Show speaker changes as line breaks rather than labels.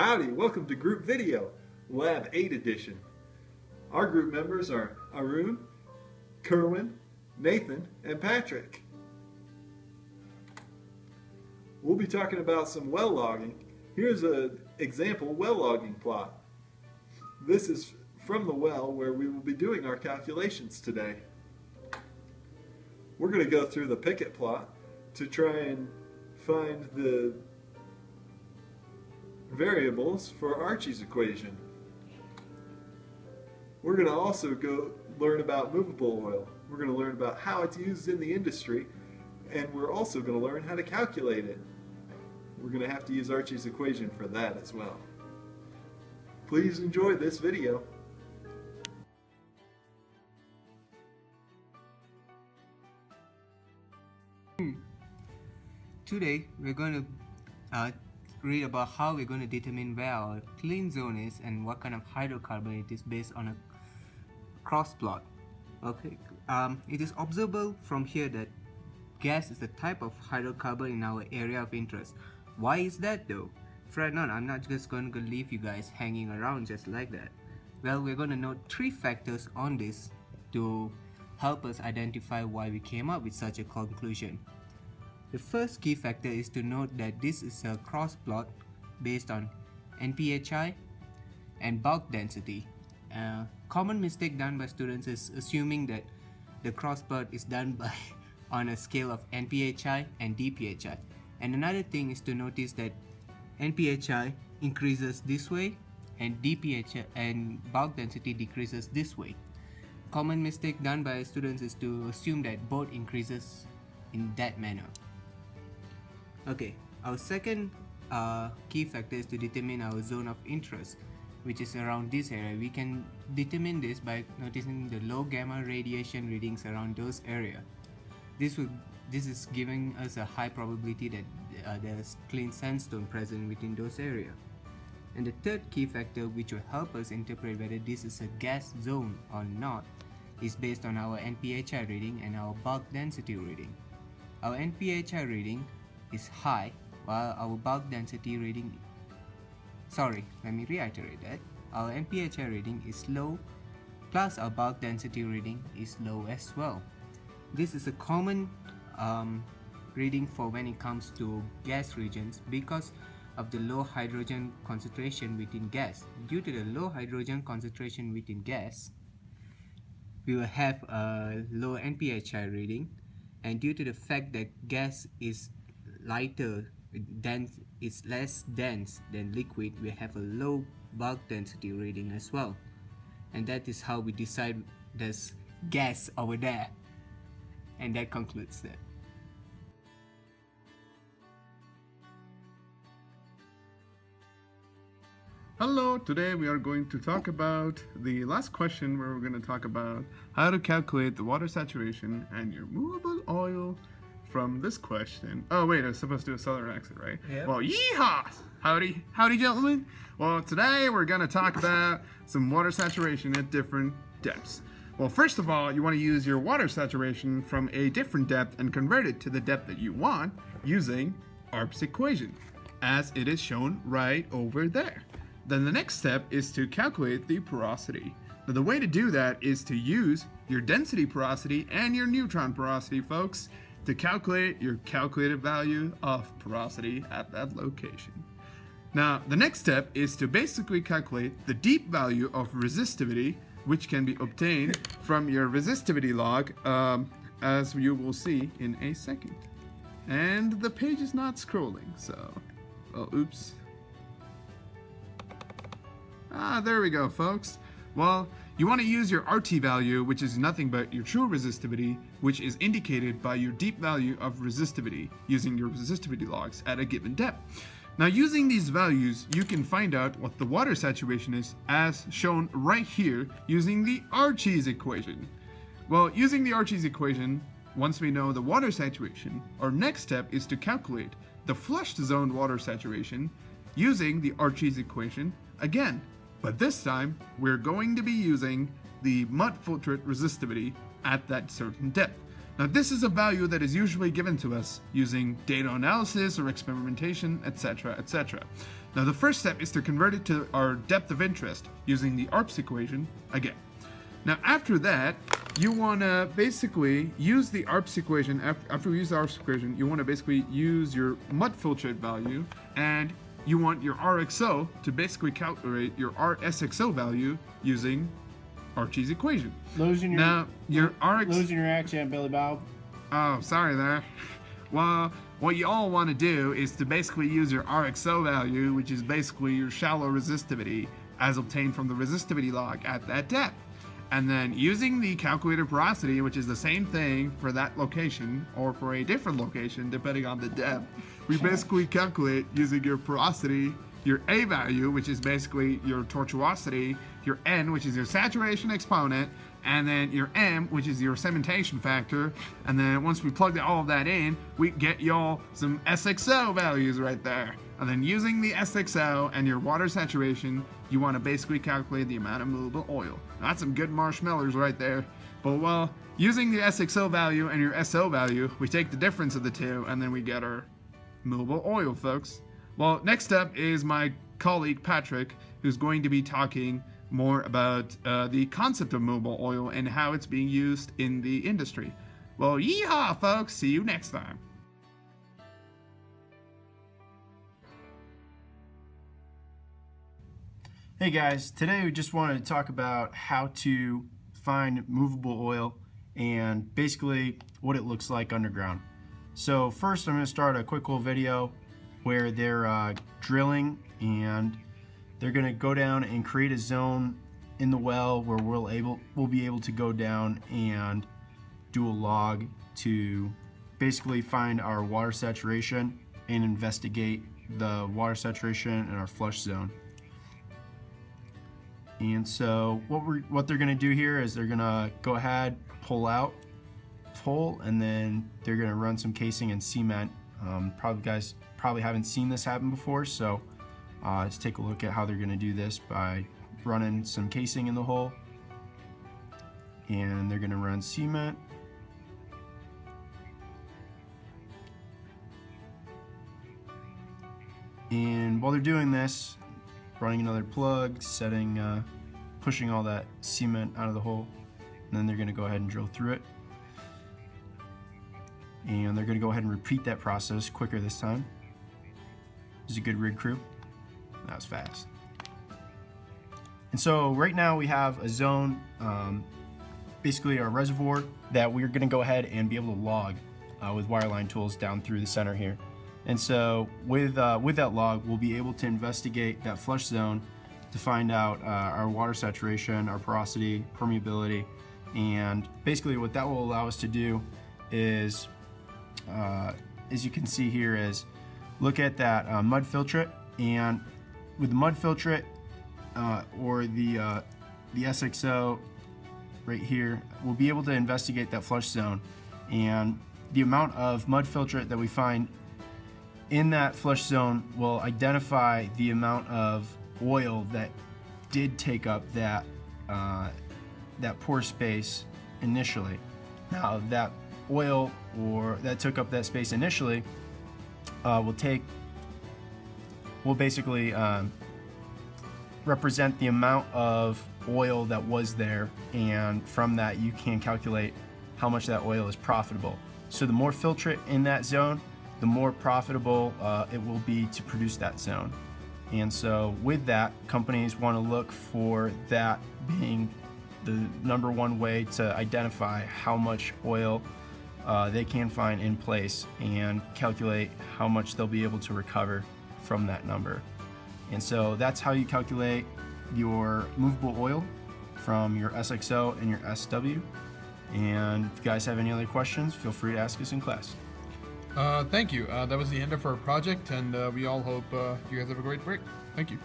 Howdy, welcome to Group Video, Lab 8 edition. Our group members are Arun, Kerwin, Nathan, and Patrick. We'll be talking about some well logging. Here's an example well logging plot. This is from the well where we will be doing our calculations today. We're going to go through the Pickett plot to try and find the variables for Archie's equation. We're going to also go learn about movable oil. We're going to learn about how it's used in the industry, and we're also going to learn how to calculate it. We're going to have to use Archie's equation for that as well. Please enjoy this video.
Today we're going to read about how we're going to determine where our clean zone is and what kind of hydrocarbon it is based on a cross plot. Okay, it is observable from here that gas is the type of hydrocarbon in our area of interest. Why is that though? Fret not, I'm not just going to leave you guys hanging around just like that. Well, we're going to note 3 factors on this to help us identify why we came up with such a conclusion. The first key factor is to note that this is a cross plot based on NPHI and bulk density. Common mistake done by students is assuming that the cross plot is done by on a scale of NPHI and DPHI. And another thing is to notice that NPHI increases this way and DPHI and bulk density decreases this way. Common mistake done by students is to assume that both increases in that manner. Okay, our second key factor is to determine our zone of interest, which is around this area. We can determine this by noticing the low gamma radiation readings around those areas. This is giving us a high probability that there's clean sandstone present within those areas. And the third key factor, which will help us interpret whether this is a gas zone or not, is based on our NPHI reading and our bulk density reading. Our NPHI reading is high while our bulk density reading, let me reiterate that, our NPHI reading is low plus our bulk density reading is low as well. This is a common reading for when it comes to gas regions because of the low hydrogen concentration within gas. Due to the low hydrogen concentration within gas, we will have a low NPHI reading, and due to the fact that gas is lighter, it's less dense than liquid, we have a low bulk density reading as well. And that is how we decide there's gas over there. And that concludes that.
Hello, today we are going to talk about the last question where we're going to talk about how to calculate the water saturation and your movable oil from this question. Oh wait, I was supposed to do a southern accent, right?
Yeah.
Well, yeehaw! Howdy gentlemen. Well, today we're going to talk about some water saturation at different depths. Well, first of all, you want to use your water saturation from a different depth and convert it to the depth that you want using ARP's equation, as it is shown right over there. Then the next step is to calculate the porosity. Now the way to do that is to use your density porosity and your neutron porosity, folks, to calculate your calculated value of porosity at that location. Now the next step is to basically calculate the deep value of resistivity, which can be obtained from your resistivity log, as you will see in a second. And the page is not scrolling, so, well, oops. There we go, folks. Well, you want to use your RT value, which is nothing but your true resistivity, which is indicated by your deep value of resistivity, using your resistivity logs at a given depth. Now, using these values, you can find out what the water saturation is, as shown right here, using the Archie's equation. Well, using the Archie's equation, once we know the water saturation, our next step is to calculate the flushed zone water saturation using the Archie's equation again. But this time, we're going to be using the mud filtrate resistivity at that certain depth. Now this is a value that is usually given to us using data analysis or experimentation, etc., etc. Now the first step is to convert it to our depth of interest using the ARPS equation again. Now after that, you want to basically use the ARPS equation. After we use the ARPS equation, you want to basically use your mud filtrate value, and you want your RXO to basically calculate your RSXO value using Archie's equation.
Losing your
Now your RX.
losing your accent, Billy Bob.
Oh, sorry there. Well, what you all want to do is to basically use your RXO value, which is basically your shallow resistivity, as obtained from the resistivity log at that depth. And then using the calculated porosity, which is the same thing for that location or for a different location, depending on the depth, we basically calculate using your porosity, your A value, which is basically your tortuosity, your N, which is your saturation exponent, and then your M, which is your cementation factor. And then once we plug all of that in, we get y'all some SXO values right there. And then using the SXO and your water saturation, you want to basically calculate the amount of movable oil. That's some good marshmallows right there. But well, using the SXO value and your SO value, we take the difference of the two, and then we get our movable oil, folks. Well, next up is my colleague Patrick, who's going to be talking more about the concept of movable oil and how it's being used in the industry. Well, yeehaw, folks. See you next time.
Hey guys, today we just wanted to talk about how to find movable oil and basically what it looks like underground. So first I'm going to start a quick little video where they're drilling, and they're going to go down and create a zone in the well where we'll be able to go down and do a log to basically find our water saturation and investigate the water saturation in our flush zone. And so what they're gonna do here is they're gonna go ahead, pull out, and then they're gonna run some casing and cement. Guys probably haven't seen this happen before, so let's take a look at how they're gonna do this by running some casing in the hole, and they're gonna run cement. And while they're doing this, running another plug, pushing all that cement out of the hole, and then they're going to go ahead and drill through it. And they're going to go ahead and repeat that process quicker this time. This is a good rig crew. That was fast. And so right now we have a zone, basically our reservoir, that we're going to go ahead and be able to log with wireline tools down through the center here. And so with that log, we'll be able to investigate that flush zone to find out our water saturation, our porosity, permeability, and basically what that will allow us to do is, as you can see here, is look at that mud filtrate, and with the mud filtrate or the SXO right here, we'll be able to investigate that flush zone, and the amount of mud filtrate that we find in that flush zone will identify the amount of oil that did take up that pore space initially. Now that oil that took up that space initially will basically represent the amount of oil that was there, and from that you can calculate how much that oil is profitable. So the more filtrate in that zone, the more profitable it will be to produce that zone. And so with that, companies want to look for that being the number one way to identify how much oil they can find in place and calculate how much they'll be able to recover from that number. And so that's how you calculate your movable oil from your SXO and your SW. And if you guys have any other questions, feel free to ask us in class.
Thank you. That was the end of our project, and we all hope you guys have a great break. Thank you.